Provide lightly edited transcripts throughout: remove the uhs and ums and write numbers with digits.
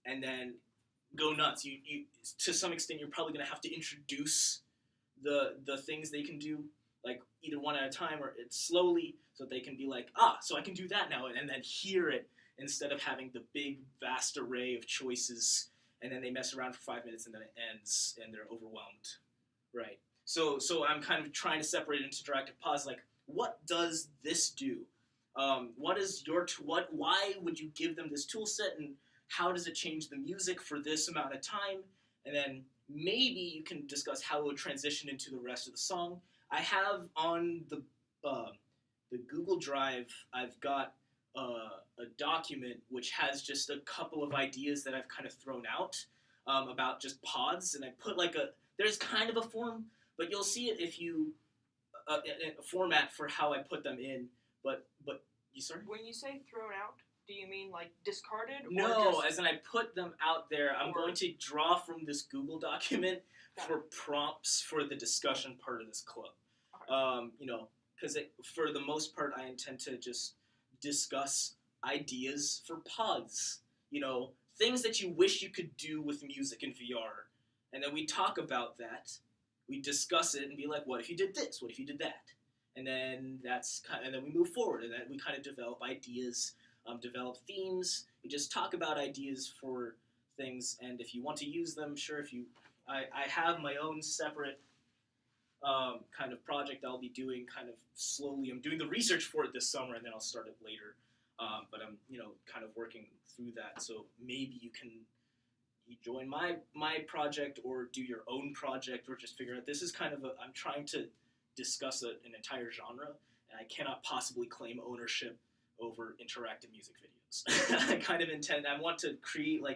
and then go nuts. You to some extent, you're probably going to have to introduce the things they can do, like either one at a time or it slowly, so they can be like, so I can do that now, and then hear it instead of having the big vast array of choices, and then they mess around for 5 minutes and then it ends and they're overwhelmed, right? So I'm kind of trying to separate it into interactive pause, like what does this do? What is why would you give them this tool set, and how does it change the music for this amount of time? And then maybe you can discuss how it would transition into the rest of the song. I have on the Google Drive, I've got a document which has just a couple of ideas that I've kind of thrown out about just pods, and I put there's kind of a form, but you'll see it if you a format for how I put them in. But you sorry? When you say thrown out, do you mean like discarded? No, as in I put them out there. I'm going to draw from this Google document for prompts for the discussion part of this club. Okay. Because for the most part, I intend to just discuss ideas for pods. Things that you wish you could do with music in VR, and then we talk about that. We discuss it and be like, what if you did this? What if you did that? And then and then we move forward, and then we kind of develop ideas, develop themes. We just talk about ideas for things, and if you want to use them, sure. I have my own separate kind of project I'll be doing kind of slowly. I'm doing the research for it this summer, and then I'll start it later. But I'm kind of working through that. So maybe you join my project, or do your own project, or just figure out this is kind of I'm trying to discuss an entire genre, and I cannot possibly claim ownership over interactive music videos. I want to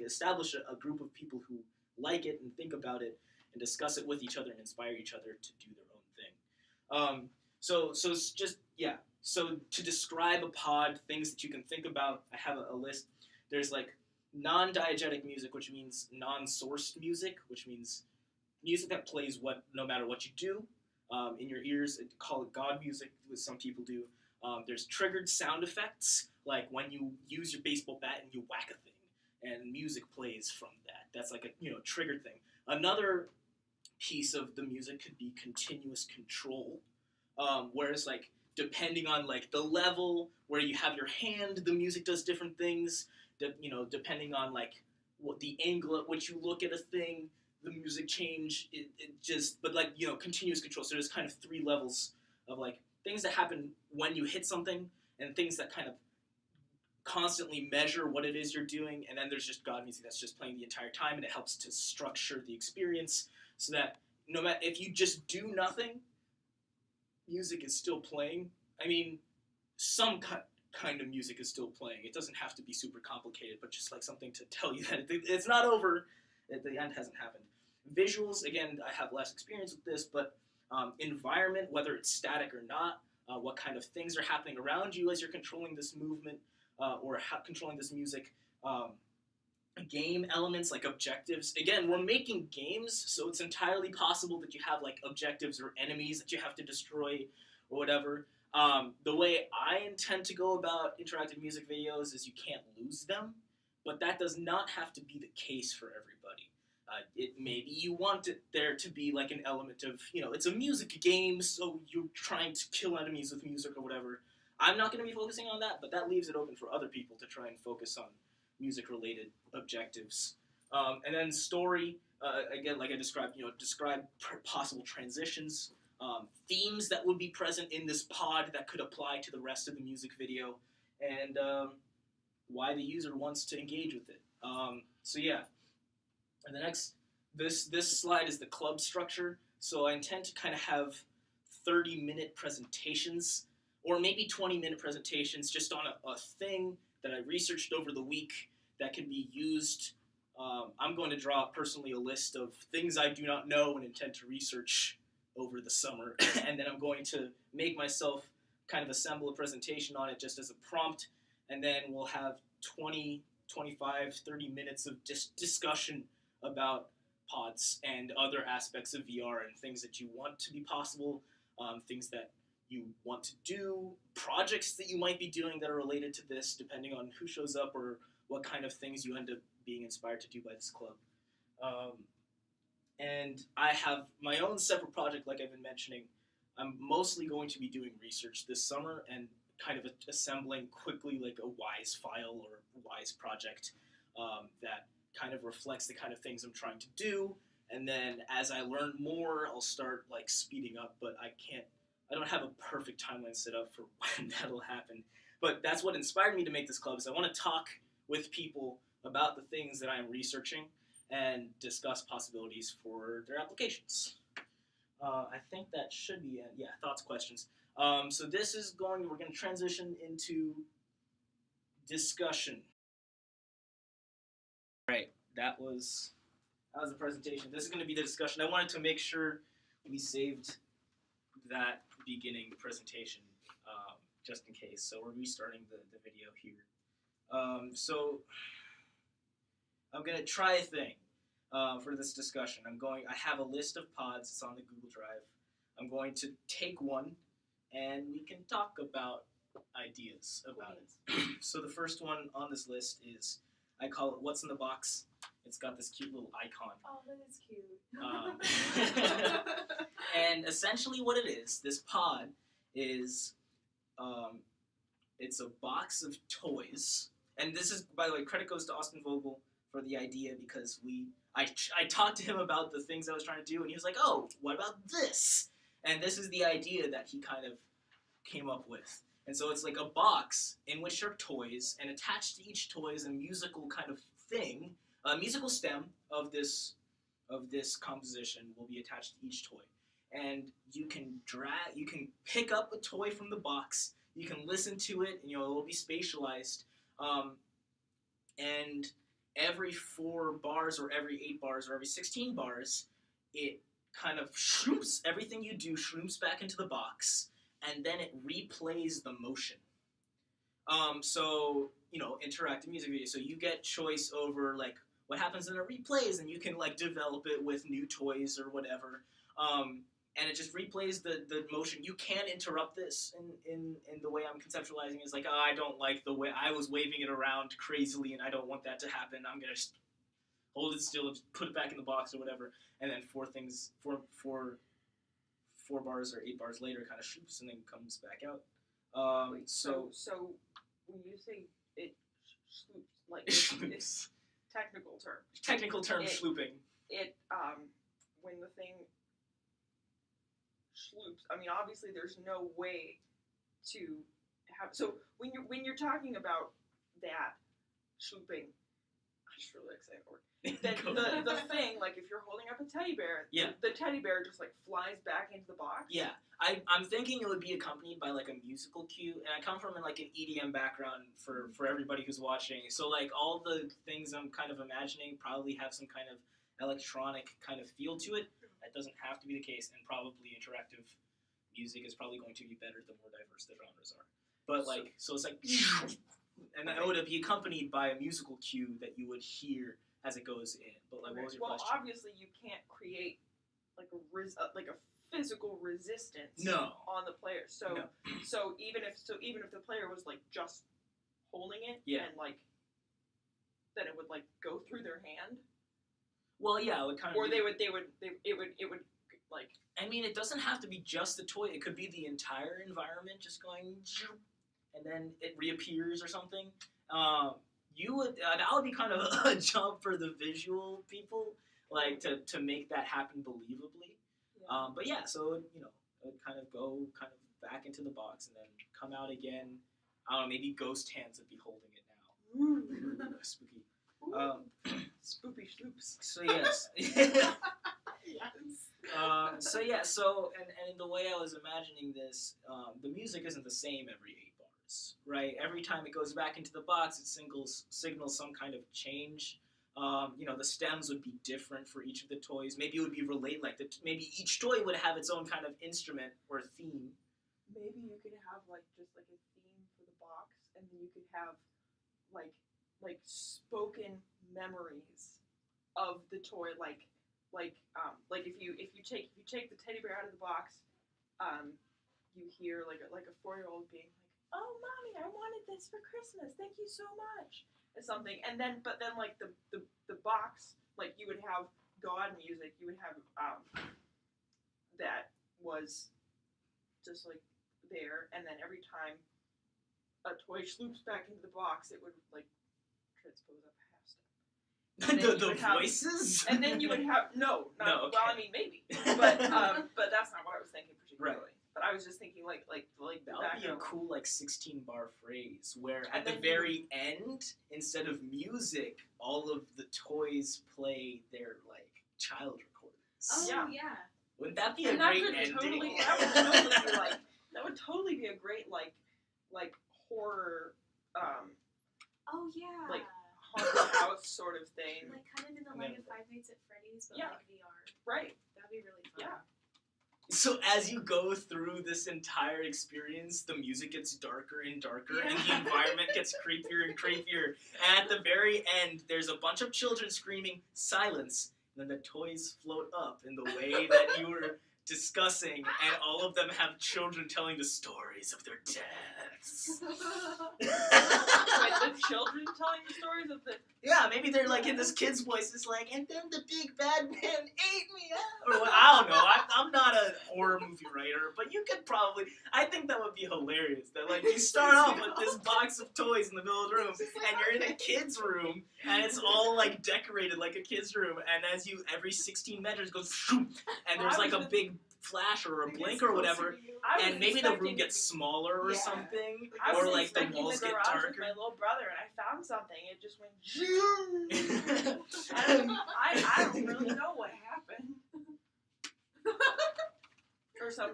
establish a group of people who like it and think about it and discuss it with each other and inspire each other to do their own thing. So it's just, yeah. So to describe a pod, things that you can think about, I have a list. There's non-diegetic music, which means non-sourced music, which means music that plays no matter what you do in your ears. Call it God music, as some people do. There's triggered sound effects, like when you use your baseball bat and you whack a thing, and music plays from that. That's like a triggered thing. Another piece of the music could be continuous control, whereas depending on the level where you have your hand, the music does different things. Depending on what the angle at which you look at a thing, the music change. Continuous control. So there's kind of 3 levels of things that happen when you hit something, and things that kind of constantly measure what it is you're doing, and then there's just God music that's just playing the entire time, and it helps to structure the experience so that no matter if you just do nothing, music is still playing. I mean, some kind of music is still playing. It doesn't have to be super complicated, but just something to tell you that it's not over. The end hasn't happened. Visuals, again, I have less experience with this, but environment, whether it's static or not, what kind of things are happening around you as you're controlling this movement or controlling this music. Game elements like objectives. Again, we're making games, so it's entirely possible that you have objectives or enemies that you have to destroy or whatever. The way I intend to go about interactive music videos is you can't lose them, but that does not have to be the case for everybody. Maybe you want there to be an element of, it's a music game, so you're trying to kill enemies with music or whatever. I'm not going to be focusing on that, but that leaves it open for other people to try and focus on music-related objectives. And then story, again, like I described, describe possible transitions, themes that would be present in this pod that could apply to the rest of the music video, and why the user wants to engage with it. So yeah, and the next, this slide is the club structure. So I intend to kind of have 30-minute presentations, or maybe 20-minute presentations, just on a thing that I researched over the week that can be used. I'm going to draw personally a list of things I do not know and intend to research over the summer, and then I'm going to make myself kind of assemble a presentation on it just as a prompt, and then we'll have 20, 25, 30 minutes of discussion about pods and other aspects of VR and things that you want to be possible, things that you want to do, projects that you might be doing that are related to this, depending on who shows up or what kind of things you end up being inspired to do by this club. And I have my own separate project, like I've been mentioning. I'm mostly going to be doing research this summer and kind of assembling quickly like a WISE file or WISE project that kind of reflects the kind of things I'm trying to do. And then as I learn more, I'll start like speeding up. But I don't have a perfect timeline set up for when that'll happen. But that's what inspired me to make this club. Is I want to talk with people about the things that I'm researching and discuss possibilities for their applications. I think that should be it. Yeah, thoughts, questions. So this is we're going to transition into discussion. Right, that was the presentation. This is going to be the discussion. I wanted to make sure we saved that beginning presentation just in case. So we're restarting the video here. So I'm going to try a thing for this discussion. I have a list of pods. It's on the Google Drive. I'm going to take one, and we can talk about ideas about it. So the first one on this list is, I call it What's in the Box. It's got this cute little icon. Oh, that is cute. And essentially what it is, this pod is, it's a box of toys. And this is, by the way, credit goes to Austin Vogel for the idea, because I talked to him about the things I was trying to do, and he was like, oh, what about this? And this is the idea that he kind of came up with. And so it's like a box in which are toys, and attached to each toy is a musical kind of thing. A musical stem of this composition will be attached to each toy. And you can pick up a toy from the box, you can listen to it, and it'll be spatialized. And every 4 bars or every 8 bars or every 16 bars, it kind of shrooms, everything you do shrooms back into the box, and then it replays the motion. So, interactive music video. So you get choice over, like, what happens in it replays, and you can, like, develop it with new toys or whatever. And it just replays the motion. You can interrupt this in the way I'm conceptualizing. It's like, oh, I don't like the way I was waving it around crazily, and I don't want that to happen. I'm going to just hold it still, put it back in the box or whatever. And then 4 bars or 8 bars later, it kind of shoots and then comes back out. So when you say it sloops, like it's technical term. Technical term, slooping. It when the thing sloops, I mean, obviously there's no way to have. So when you're talking about that slooping, I just really like saying the word. Then the thing, like if you're holding up a teddy bear, yeah, the teddy bear just like flies back into the box. Yeah, I'm thinking it would be accompanied by like a musical cue, and I come from like an EDM background for everybody who's watching. So like all the things I'm kind of imagining probably have some kind of electronic kind of feel to it. That doesn't have to be the case, and probably interactive music is probably going to be better the more diverse the genres are. But so it's like, and it would be accompanied by a musical cue that you would hear as it goes in. But like, what was your question? Well, obviously you can't create like a physical resistance on the player. So even if the player was like just holding it and like then it would like go through their hand. Well, yeah, it would kind of. Or it would like. I mean, it doesn't have to be just the toy. It could be the entire environment just going, and then it reappears or something. That would be kind of a job for the visual people, like to make that happen believably. Yeah. But yeah, so it would kind of go back into the box and then come out again. I don't know, maybe ghost hands would be holding it now. Ooh, spooky. Spoopy sloops. So yes. Yes. And the way I was imagining this, the music isn't the same every 8 bars, right? Every time it goes back into the box, it signals some kind of change. The stems would be different for each of the toys. Maybe it would be related, maybe each toy would have its own kind of instrument or theme. Maybe you could have just a theme for the box, and then you could have like spoken memories of the toy, like if you take the teddy bear out of the box, you hear like a 4-year-old being like, "Oh, mommy, I wanted this for Christmas. Thank you so much." something, and then but then like the box, like you would have God music, you would have that was just like there, and then every time a toy sloops back into the box, it would like transpose up a half step. the voices? And then you would have no, not, No, okay. well, I mean maybe, but that's not what I was thinking particularly. Right. But I was just thinking like that would be a cool like 16-bar phrase where at the very end, instead of music, all of the toys play their like child recordings. Oh Yeah. yeah. Wouldn't that be a and great that ending? That would totally be a great like horror Oh yeah. like haunted house sort of thing. Like kind of in the line of Five Nights at Freddy's, but Yeah. like VR. Right. That'd be really fun. Yeah. So as you go through this entire experience, the music gets darker and darker, and the environment gets creepier and creepier. And at the very end, there's a bunch of children screaming, "Silence!" And then the toys float up in the way that you were discussing, and all of them have children telling the stories of their deaths. Like the children telling the stories of the. Yeah, maybe they're like in this kid's voice. It's like, and then the big bad man ate me up. Or what, I don't know. I'm not a horror movie writer, but you could probably. I think that would be hilarious. That like you start off with this box of toys in the middle of the room, and you're in a kid's room, and it's all like decorated like a kid's room. And as you every 16 meters goes, and there's like a big flash or a blink or whatever, and maybe the room gets smaller or something, or like the walls get darker. With my little brother, and I found something. It just went. I don't really know what happened. Or some.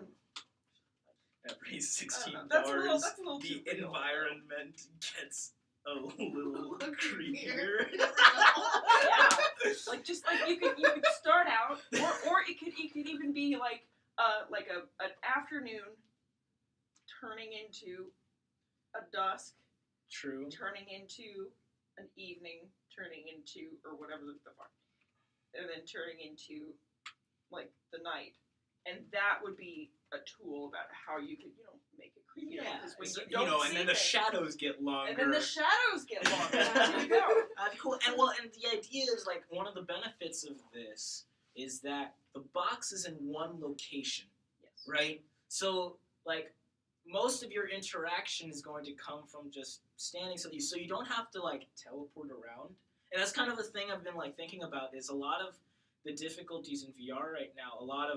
Every 16 That's bars, a little the too real. environment gets a little creepier. Yeah, like just like you could start out, or it could even be like an afternoon turning into a dusk, True. turning into an evening, turning into or whatever the fuck, and then turning into like the night, and that would be a tool about how you could make it creepy. Yeah, because when so, you don't see and then the things, shadows get longer. and then the shadows get longer. There you go. That's cool. And the idea is like one of the benefits of this is that the box is in one location, Yes. right? So like most of your interaction is going to come from just standing. So you don't have to like teleport around. And that's kind of the thing I've been like thinking about is a lot of the difficulties in VR right now. A lot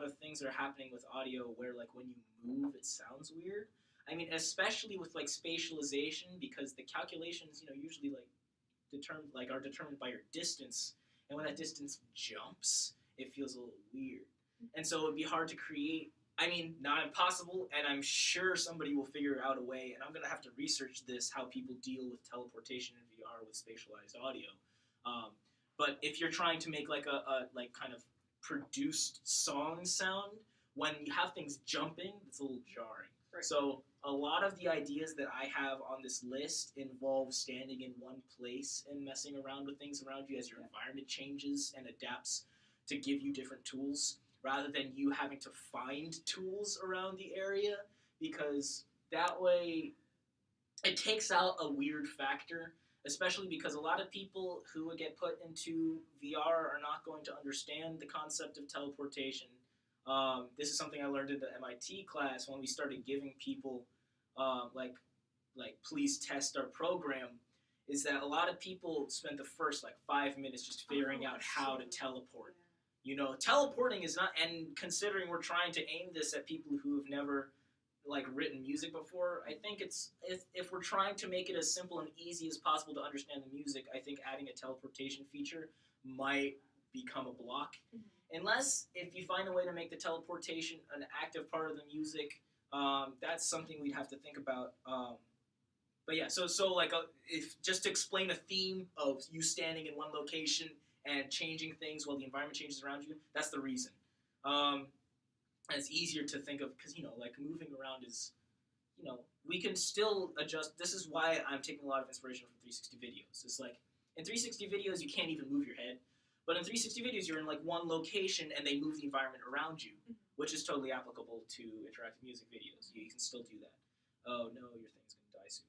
of things are happening with audio where like when you move, it sounds weird. I mean, especially with like spatialization, because the calculations, usually are determined by your distance, and when that distance jumps, it feels a little weird. And so it'd be hard to create. I mean, not impossible, and I'm sure somebody will figure out a way. And I'm gonna have to research this, how people deal with teleportation in VR with spatialized audio. But if you're trying to make like a kind of produced song sound, when you have things jumping, it's a little jarring. Right. So a lot of the ideas that I have on this list involve standing in one place and messing around with things around you as your environment changes and adapts to give you different tools, rather than you having to find tools around the area, because that way it takes out a weird factor. Especially because a lot of people who would get put into VR are not going to understand the concept of teleportation. This is something I learned in the MIT class when we started giving people, like please test our program, is that a lot of people spend the first 5 minutes just figuring out how to teleport. Teleporting is not, and considering we're trying to aim this at people who have never written music before, I think it's if we're trying to make it as simple and easy as possible to understand the music, I think adding a teleportation feature might become a block. Mm-hmm. Unless if you find a way to make the teleportation an active part of the music, that's something we'd have to think about. But yeah, so if just to explain a theme of you standing in one location and changing things while the environment changes around you, that's the reason. And it's easier to think of because, moving around is, we can still adjust. This is why I'm taking a lot of inspiration from 360 videos. It's like, in 360 videos, you can't even move your head. But in 360 videos, you're in one location and they move the environment around you, which is totally applicable to interactive music videos. You can still do that. Oh no, your thing's going to die soon.